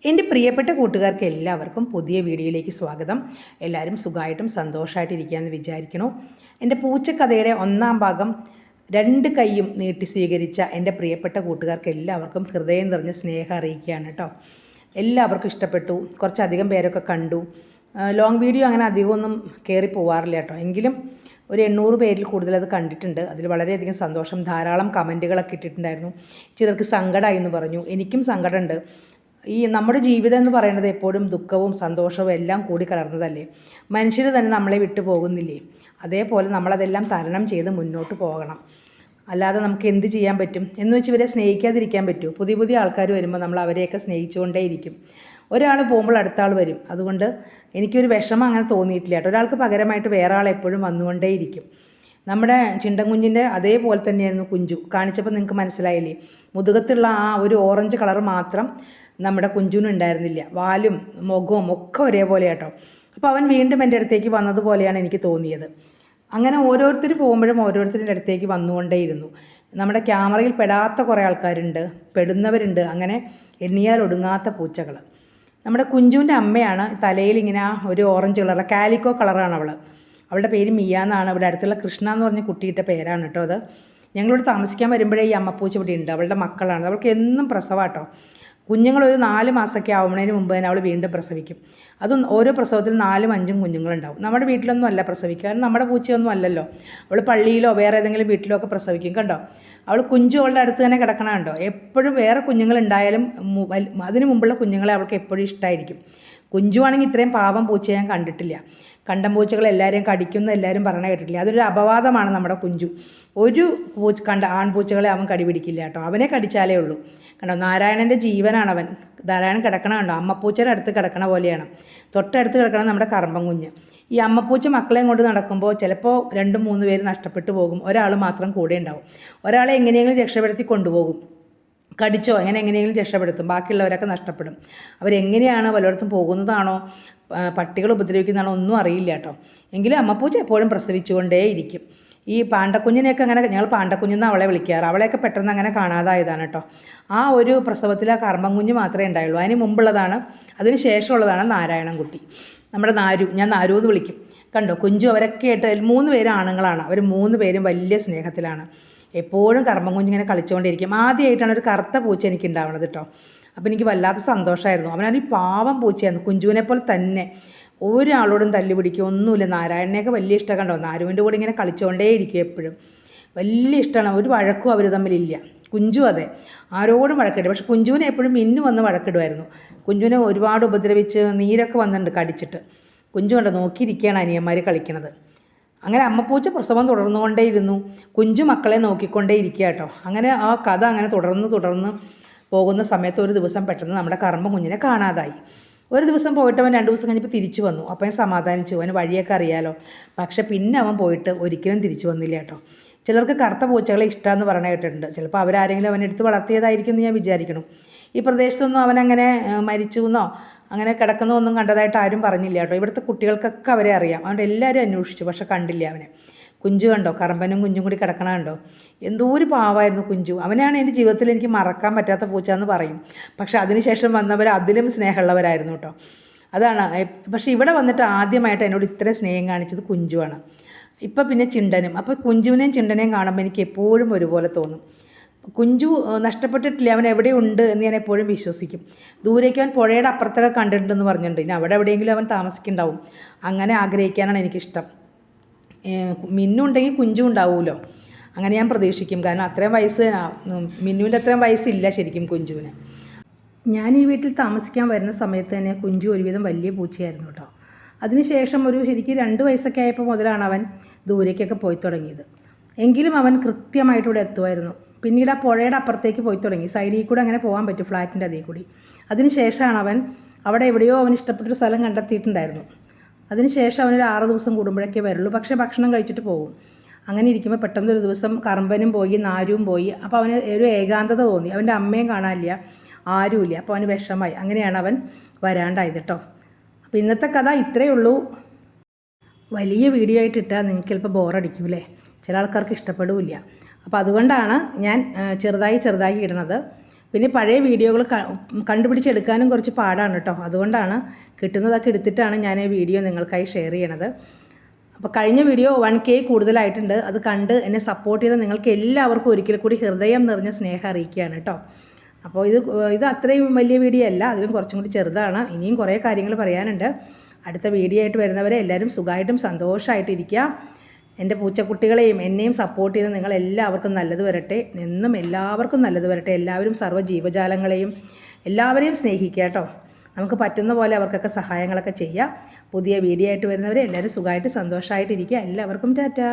എൻ്റെ പ്രിയപ്പെട്ട കൂട്ടുകാർക്ക് എല്ലാവർക്കും പുതിയ വീഡിയോയിലേക്ക് സ്വാഗതം. എല്ലാവരും സുഖമായിട്ടും സന്തോഷമായിട്ടിരിക്കുകയെന്ന് വിചാരിക്കണു. എൻ്റെ പൂച്ചക്കഥയുടെ 1-ാം ഭാഗം 2 കൈയും നീട്ടി സ്വീകരിച്ച എൻ്റെ പ്രിയപ്പെട്ട കൂട്ടുകാർക്ക് എല്ലാവർക്കും ഹൃദയം നിറഞ്ഞ സ്നേഹം അറിയിക്കുകയാണ് കേട്ടോ. എല്ലാവർക്കും ഇഷ്ടപ്പെട്ടു. കുറച്ചധികം പേരൊക്കെ കണ്ടു. ലോങ് വീഡിയോ അങ്ങനെ അധികമൊന്നും കയറി പോവാറില്ല കേട്ടോ. എങ്കിലും ഒരു 800 പേരിൽ കൂടുതൽ അത് കണ്ടിട്ടുണ്ട്. അതിൽ വളരെയധികം സന്തോഷം. ധാരാളം കമൻറ്റുകളൊക്കെ ഇട്ടിട്ടുണ്ടായിരുന്നു. ചിലർക്ക് സങ്കടമായി എന്ന് പറഞ്ഞു. എനിക്കും സങ്കടമുണ്ട്. ഈ നമ്മുടെ ജീവിതം എന്ന് പറയുന്നത് എപ്പോഴും ദുഃഖവും സന്തോഷവും എല്ലാം കൂടി കലർന്നതല്ലേ. മനുഷ്യർ തന്നെ നമ്മളെ വിട്ടു പോകുന്നില്ലേ. അതേപോലെ നമ്മളതെല്ലാം തരണം ചെയ്ത് മുന്നോട്ട് പോകണം. അല്ലാതെ നമുക്ക് എന്ത് ചെയ്യാൻ പറ്റും എന്ന് വെച്ച് ഇവരെ സ്നേഹിക്കാതിരിക്കാൻ പറ്റുമോ? പുതിയ പുതിയ ആൾക്കാർ വരുമ്പോൾ നമ്മൾ അവരെയൊക്കെ സ്നേഹിച്ചുകൊണ്ടേയിരിക്കും. ഒരാൾ പോകുമ്പോൾ അടുത്ത ആൾ വരും. അതുകൊണ്ട് എനിക്കൊരു വിഷമം അങ്ങനെ തോന്നിയിട്ടില്ല കേട്ടോ. ഒരാൾക്ക് പകരമായിട്ട് വേറെ ആൾ എപ്പോഴും വന്നുകൊണ്ടേയിരിക്കും. നമ്മുടെ ചിണ്ടൻകുഞ്ഞിൻ്റെ അതേപോലെ തന്നെയായിരുന്നു കുഞ്ചു. കാണിച്ചപ്പോൾ നിങ്ങൾക്ക് മനസ്സിലായില്ലേ, മുതുകത്തുള്ള ആ ഒരു ഓറഞ്ച് കളർ മാത്രം നമ്മുടെ കുഞ്ചുവിനുണ്ടായിരുന്നില്ല. വാലും മുഖവും ഒക്കെ ഒരേപോലെ കേട്ടോ. അപ്പോൾ അവൻ വീണ്ടും എൻ്റെ അടുത്തേക്ക് വന്നതുപോലെയാണ് എനിക്ക് തോന്നിയത്. അങ്ങനെ ഓരോരുത്തർ പോകുമ്പോഴും ഓരോരുത്തരുടെ അടുത്തേക്ക് വന്നുകൊണ്ടേയിരുന്നു. നമ്മുടെ ക്യാമറയിൽ പെടാത്ത കുറേ ആൾക്കാരുണ്ട്, പെടുന്നവരുണ്ട്. അങ്ങനെ എണ്ണിയാൽ ഒടുങ്ങാത്ത പൂച്ചകൾ. നമ്മുടെ കുഞ്ചുവിൻ്റെ അമ്മയാണ് തലയിൽ ഇങ്ങനെ ഒരു ഓറഞ്ച് കളർ കാലിക്കോ കളറാണ് അവളുടെ പേര് മിയ എന്നാണ്. ഇവിടെ അടുത്തുള്ള കൃഷ്ണ എന്ന് പറഞ്ഞ കുട്ടിയുടെ പേരാണ് കേട്ടോ അത്. ഞങ്ങളിവിടെ താമസിക്കാൻ വരുമ്പോഴേ ഈ അമ്മപ്പൂച്ച ഇവിടെ ഉണ്ട്. അവളുടെ മക്കളാണ്. അവൾക്ക് എന്നും പ്രസവാട്ടോ. കുഞ്ഞുങ്ങളൊരു 4 മാസമൊക്കെ ആവുന്നതിന് മുമ്പ് തന്നെ അവൾ വീണ്ടും പ്രസവിക്കും. അതും ഓരോ പ്രസവത്തിൽ 4-5 കുഞ്ഞുങ്ങളുണ്ടാവും. നമ്മുടെ വീട്ടിലൊന്നും അല്ല പ്രസവിക്കുക, കാരണം നമ്മുടെ പൂച്ചയൊന്നും അല്ലല്ലോ. അവൾ പള്ളിയിലോ വേറെ ഏതെങ്കിലും വീട്ടിലോ ഒക്കെ പ്രസവിക്കും. കണ്ടോ, അവൾ കുഞ്ചു അവളുടെ അടുത്ത് തന്നെ കിടക്കണം കണ്ടോ. എപ്പോഴും വേറെ കുഞ്ഞുങ്ങളുണ്ടായാലും അതിന് മുമ്പുള്ള കുഞ്ഞുങ്ങളെ അവൾക്ക് എപ്പോഴും ഇഷ്ടമായിരിക്കും. കുഞ്ചുവാണെങ്കിൽ ഇത്രയും പാവം പൂച്ചയെ ഞാൻ കണ്ടിട്ടില്ല. കണ്ടം പൂച്ചകൾ എല്ലാവരെയും കടിക്കുന്ന എല്ലാവരും പറഞ്ഞ കേട്ടിട്ടില്ല. അതൊരു അപവാദമാണ് നമ്മുടെ കുഞ്ചു. ഒരു ആൺപൂച്ചകളെ അവൻ കടിപിടിക്കില്ല കേട്ടോ. അവനെ കടിച്ചാലേ ഉള്ളൂ. കണ്ടോ, നാരായണൻ്റെ ജീവനാണ് അവൻ. നാരായണൻ കിടക്കണ കണ്ടോ, അമ്മപ്പൂച്ചയുടെ അടുത്ത് കിടക്കണ പോലെയാണ്. തൊട്ടടുത്ത് കിടക്കണം നമ്മുടെ കറമ്പൻ കുഞ്ഞ്. ഈ അമ്മപ്പൂച്ച മക്കളെയും കൊണ്ട് നടക്കുമ്പോൾ ചിലപ്പോൾ 2-3 പേര് നഷ്ടപ്പെട്ടു പോകും. ഒരാൾ മാത്രം കൂടെ ഉണ്ടാവും. ഒരാളെ എങ്ങനെയെങ്കിലും രക്ഷപ്പെടുത്തി കൊണ്ടുപോകും. കടിച്ചോ എങ്ങനെയെങ്കിലും രക്ഷപ്പെടുത്തും. ബാക്കിയുള്ളവരൊക്കെ നഷ്ടപ്പെടും. അവരെങ്ങനെയാണ് പലയിടത്തും പോകുന്നതാണോ പട്ടികൾ ഉപദ്രവിക്കുന്നതാണോ ഒന്നും അറിയില്ല കേട്ടോ. എങ്കിലും അമ്മപ്പൂച്ച എപ്പോഴും പ്രസവിച്ചുകൊണ്ടേയിരിക്കും. ഈ പാണ്ടക്കുഞ്ഞിനെയൊക്കെ അങ്ങനെ ഞങ്ങൾ പാണ്ടക്കുഞ്ഞെന്ന് അവളെ വിളിക്കാറ്. അവളെയൊക്കെ പെട്ടെന്ന് അങ്ങനെ കാണാതായതാണ് കേട്ടോ. ആ ഒരു പ്രസവത്തിൽ ആ കർമ്മം കുഞ്ഞ് മാത്രമേ ഉണ്ടായുള്ളൂ. അതിന് മുമ്പുള്ളതാണ്, അതിന് ശേഷമുള്ളതാണ് നാരായണൻകുട്ടി. നമ്മുടെ നാരു, ഞാൻ നാരു എന്ന് വിളിക്കും. കണ്ടോ, കുഞ്ചു അവരൊക്കെ ആയിട്ട് 3 പേരും ആണുങ്ങളാണ്. അവർ 3 പേരും വലിയ സ്നേഹത്തിലാണ്. എപ്പോഴും കർമ്മം കുഞ്ഞിങ്ങനെ കളിച്ചുകൊണ്ടിരിക്കും. ആദ്യമായിട്ടാണ് ഒരു കറുത്ത പൂച്ച എനിക്ക് ഉണ്ടാവുന്നത് കേട്ടോ. അപ്പോൾ എനിക്ക് വല്ലാത്ത സന്തോഷമായിരുന്നു. അവനാണ് പാവം പൂച്ചയായിരുന്നു, കുഞ്ചുവിനെ പോലെ തന്നെ. ഒരാളോടും തല്ലി പിടിക്കുക ഒന്നുമില്ല. നാരായണനെയൊക്കെ വലിയ ഇഷ്ടം. കണ്ടോ, നാരുവിൻ്റെ കൂടെ ഇങ്ങനെ കളിച്ചുകൊണ്ടേയിരിക്കും എപ്പോഴും. വലിയ ഇഷ്ടമാണ്. ഒരു വഴക്കും അവർ തമ്മിലില്ല. കുഞ്ചു അതെ, ആരോടും വഴക്കിടും. പക്ഷെ കുഞ്ചുവിനെ എപ്പോഴും മിന്നു വന്ന് വഴക്കിടുമായിരുന്നു. കുഞ്ചുവിനെ ഒരുപാട് ഉപദ്രവിച്ച് നീരൊക്കെ വന്നിട്ടുണ്ട് കടിച്ചിട്ട്. കുഞ്ചു കണ്ടോ നോക്കിയിരിക്കുകയാണ് അനിയന്മാർ കളിക്കണത്. അങ്ങനെ അമ്മപ്പൂച്ച പ്രസവം തുടർന്നുകൊണ്ടേയിരുന്നു. കുഞ്ചു മക്കളെ നോക്കിക്കൊണ്ടേ ഇരിക്കുക കേട്ടോ. അങ്ങനെ ആ കഥ അങ്ങനെ തുടർന്ന് പോകുന്ന സമയത്ത് ഒരു ദിവസം പെട്ടെന്ന് നമ്മുടെ കർമ്മ കുഞ്ഞിനെ കാണാതായി. ഒരു ദിവസം പോയിട്ട് അവൻ 2 ദിവസം കഴിഞ്ഞപ്പോൾ തിരിച്ചു വന്നു. അപ്പോൾ ഞാൻ സമാധാനിച്ചു, അവന് വഴിയൊക്കെ അറിയാലോ. പക്ഷെ പിന്നെ അവൻ പോയിട്ട് ഒരിക്കലും തിരിച്ചു വന്നില്ല കേട്ടോ. ചിലർക്ക് കറുത്ത പൂച്ചകളെ ഇഷ്ടമെന്ന് പറഞ്ഞു കേട്ടിട്ടുണ്ട്. ചിലപ്പോൾ അവരാരെങ്കിലും അവനെടുത്ത് വളർത്തിയതായിരിക്കും എന്ന് ഞാൻ വിചാരിക്കണം. ഈ പ്രദേശത്തൊന്നും അവനങ്ങനെ മരിച്ചു എന്നോ അങ്ങനെ കിടക്കുന്നോ ഒന്നും കണ്ടതായിട്ട് ആരും പറഞ്ഞില്ല കേട്ടോ. ഇവിടുത്തെ കുട്ടികൾക്കൊക്കെ അവരെ അറിയാം. അതുകൊണ്ട് എല്ലാവരും അന്വേഷിച്ചു, പക്ഷെ കണ്ടില്ല അവനെ. കുഞ്ചു കണ്ടോ, കറമ്പനും കുഞ്ചും കൂടി കിടക്കണ കണ്ടോ. എന്തോ ഒരു പാവമായിരുന്നു കുഞ്ചു. അവനാണ് എൻ്റെ ജീവിതത്തിൽ എനിക്ക് മറക്കാൻ പറ്റാത്ത പൂച്ച എന്ന് പറയും. പക്ഷെ അതിനുശേഷം വന്നവർ അതിലും സ്നേഹമുള്ളവരായിരുന്നു കേട്ടോ. അതാണ്. പക്ഷേ ഇവിടെ വന്നിട്ട് ആദ്യമായിട്ട് എന്നോട് ഇത്ര സ്നേഹം കാണിച്ചത് കുഞ്ചുവാണ്. ഇപ്പം പിന്നെ ചിണ്ടനും. അപ്പോൾ കുഞ്ചുവിനെയും ചിണ്ടനെയും കാണുമ്പോൾ എനിക്ക് എപ്പോഴും ഒരുപോലെ തോന്നും. കുഞ്ചു നഷ്ടപ്പെട്ടിട്ടില്ല, അവൻ എവിടെയുണ്ട് എന്ന് ഞാൻ എപ്പോഴും വിശ്വസിക്കും. ദൂരേക്ക് അവൻ പുഴയുടെ അപ്പുറത്തൊക്കെ കണ്ടിട്ടുണ്ടെന്ന് പറഞ്ഞിട്ടുണ്ട്. ഇനി അവിടെ എവിടെയെങ്കിലും അവൻ താമസിക്കുന്നുണ്ടാവും. അങ്ങനെ ആഗ്രഹിക്കാനാണ് എനിക്കിഷ്ടം. മിന്നുണ്ടെങ്കിൽ കുഞ്ചു ഉണ്ടാവുമല്ലോ, അങ്ങനെ ഞാൻ പ്രതീക്ഷിക്കും. കാരണം അത്രയും വയസ്സ് മിന്നുവിൻ്റെ അത്രയും വയസ്സില്ല ശരിക്കും കുഞ്ചുവിന്. ഞാൻ ഈ വീട്ടിൽ താമസിക്കാൻ വരുന്ന സമയത്ത് തന്നെ കുഞ്ചു ഒരുവിധം വലിയ പൂച്ചയായിരുന്നു കേട്ടോ. അതിനുശേഷം ശരിക്കും 2 വയസ്സൊക്കെ ആയപ്പോൾ മുതലാണ് അവൻ ദൂരേക്കൊക്കെ പോയി തുടങ്ങിയത്. എങ്കിലും അവൻ കൃത്യമായിട്ട് ഇവിടെ എത്തുമായിരുന്നു. പിന്നീട് ആ പുഴയുടെ അപ്പുറത്തേക്ക് പോയി തുടങ്ങി. സൈഡിൽ കൂടെ അങ്ങനെ പോകാൻ പറ്റും, ഫ്ലാറ്റിൻ്റെ അതേ കൂടി. അതിനുശേഷമാണ് അവൻ അവിടെ എവിടെയോ അവൻ ഇഷ്ടപ്പെട്ടൊരു സ്ഥലം കണ്ടെത്തിയിട്ടുണ്ടായിരുന്നു. അതിനുശേഷം അവനൊരു 6 ദിവസം കൂടുമ്പോഴൊക്കെ വരുള്ളൂ. പക്ഷേ ഭക്ഷണം കഴിച്ചിട്ട് പോകും. അങ്ങനെ ഇരിക്കുമ്പോൾ പെട്ടെന്നൊരു ദിവസം കറമ്പനും പോയി, നാരും പോയി. അപ്പോൾ അവന് ഒരു ഏകാന്തത തോന്നി. അവൻ്റെ അമ്മയും കാണാനില്ല, ആരുമില്ല. അപ്പോൾ അവന് വിഷമായി. അങ്ങനെയാണ് അവൻ വരാണ്ടായത് കേട്ടോ. അപ്പോൾ ഇന്നത്തെ കഥ ഇത്രയേ ഉള്ളൂ. വലിയ വീഡിയോ ആയിട്ട് ഇട്ടാൽ നിങ്ങൾക്ക് ചിലപ്പോൾ ബോറടിക്കൂലേ, ചില ആൾക്കാർക്ക് ഇഷ്ടപ്പെടില്ല. അപ്പോൾ അതുകൊണ്ടാണ് ഞാൻ ചെറുതായി ഇടുന്നത്. പിന്നെ പഴയ വീഡിയോകൾ കണ്ടുപിടിച്ചെടുക്കാനും കുറച്ച് പാടാണ് കേട്ടോ. അതുകൊണ്ടാണ് കിട്ടുന്നതൊക്കെ എടുത്തിട്ടാണ് ഞാൻ ഈ വീഡിയോ നിങ്ങൾക്കായി ഷെയർ ചെയ്യണത്. അപ്പോൾ കഴിഞ്ഞ വീഡിയോ 1K കൂടുതലായിട്ടുണ്ട്. അത് കണ്ട് എന്നെ സപ്പോർട്ട് ചെയ്ത നിങ്ങൾക്ക് എല്ലാവർക്കും ഒരിക്കൽ കൂടി ഹൃദയം നിറഞ്ഞ സ്നേഹം അറിയിക്കുകയാണ് കേട്ടോ. അപ്പോൾ ഇത് അത്രയും വലിയ വീഡിയോ അല്ല, അതിലും കുറച്ചും കൂടി ചെറുതാണ്. ഇനിയും കുറേ കാര്യങ്ങൾ പറയാനുണ്ട്. അടുത്ത വീഡിയോ ആയിട്ട് വരുന്നവരെ എല്ലാവരും സുഖമായിട്ടും സന്തോഷമായിട്ടിരിക്കുക. എൻ്റെ പൂച്ചക്കുട്ടികളെയും എന്നെയും സപ്പോർട്ട് ചെയ്ത് നിങ്ങളെല്ലാവർക്കും നല്ലത് വരട്ടെ. എന്നും എല്ലാവർക്കും നല്ലത് വരട്ടെ. എല്ലാവരും സർവ്വ ജീവജാലങ്ങളെയും എല്ലാവരെയും സ്നേഹിക്കുക കേട്ടോ. നമുക്ക് പറ്റുന്ന പോലെ അവർക്കൊക്കെ സഹായങ്ങളൊക്കെ ചെയ്യാം. പുതിയ വീഡിയോ ആയിട്ട് വരുന്നവരെ എല്ലാവരും സുഖമായിട്ട് സന്തോഷമായിട്ടിരിക്കുക. എല്ലാവർക്കും ടാറ്റാ.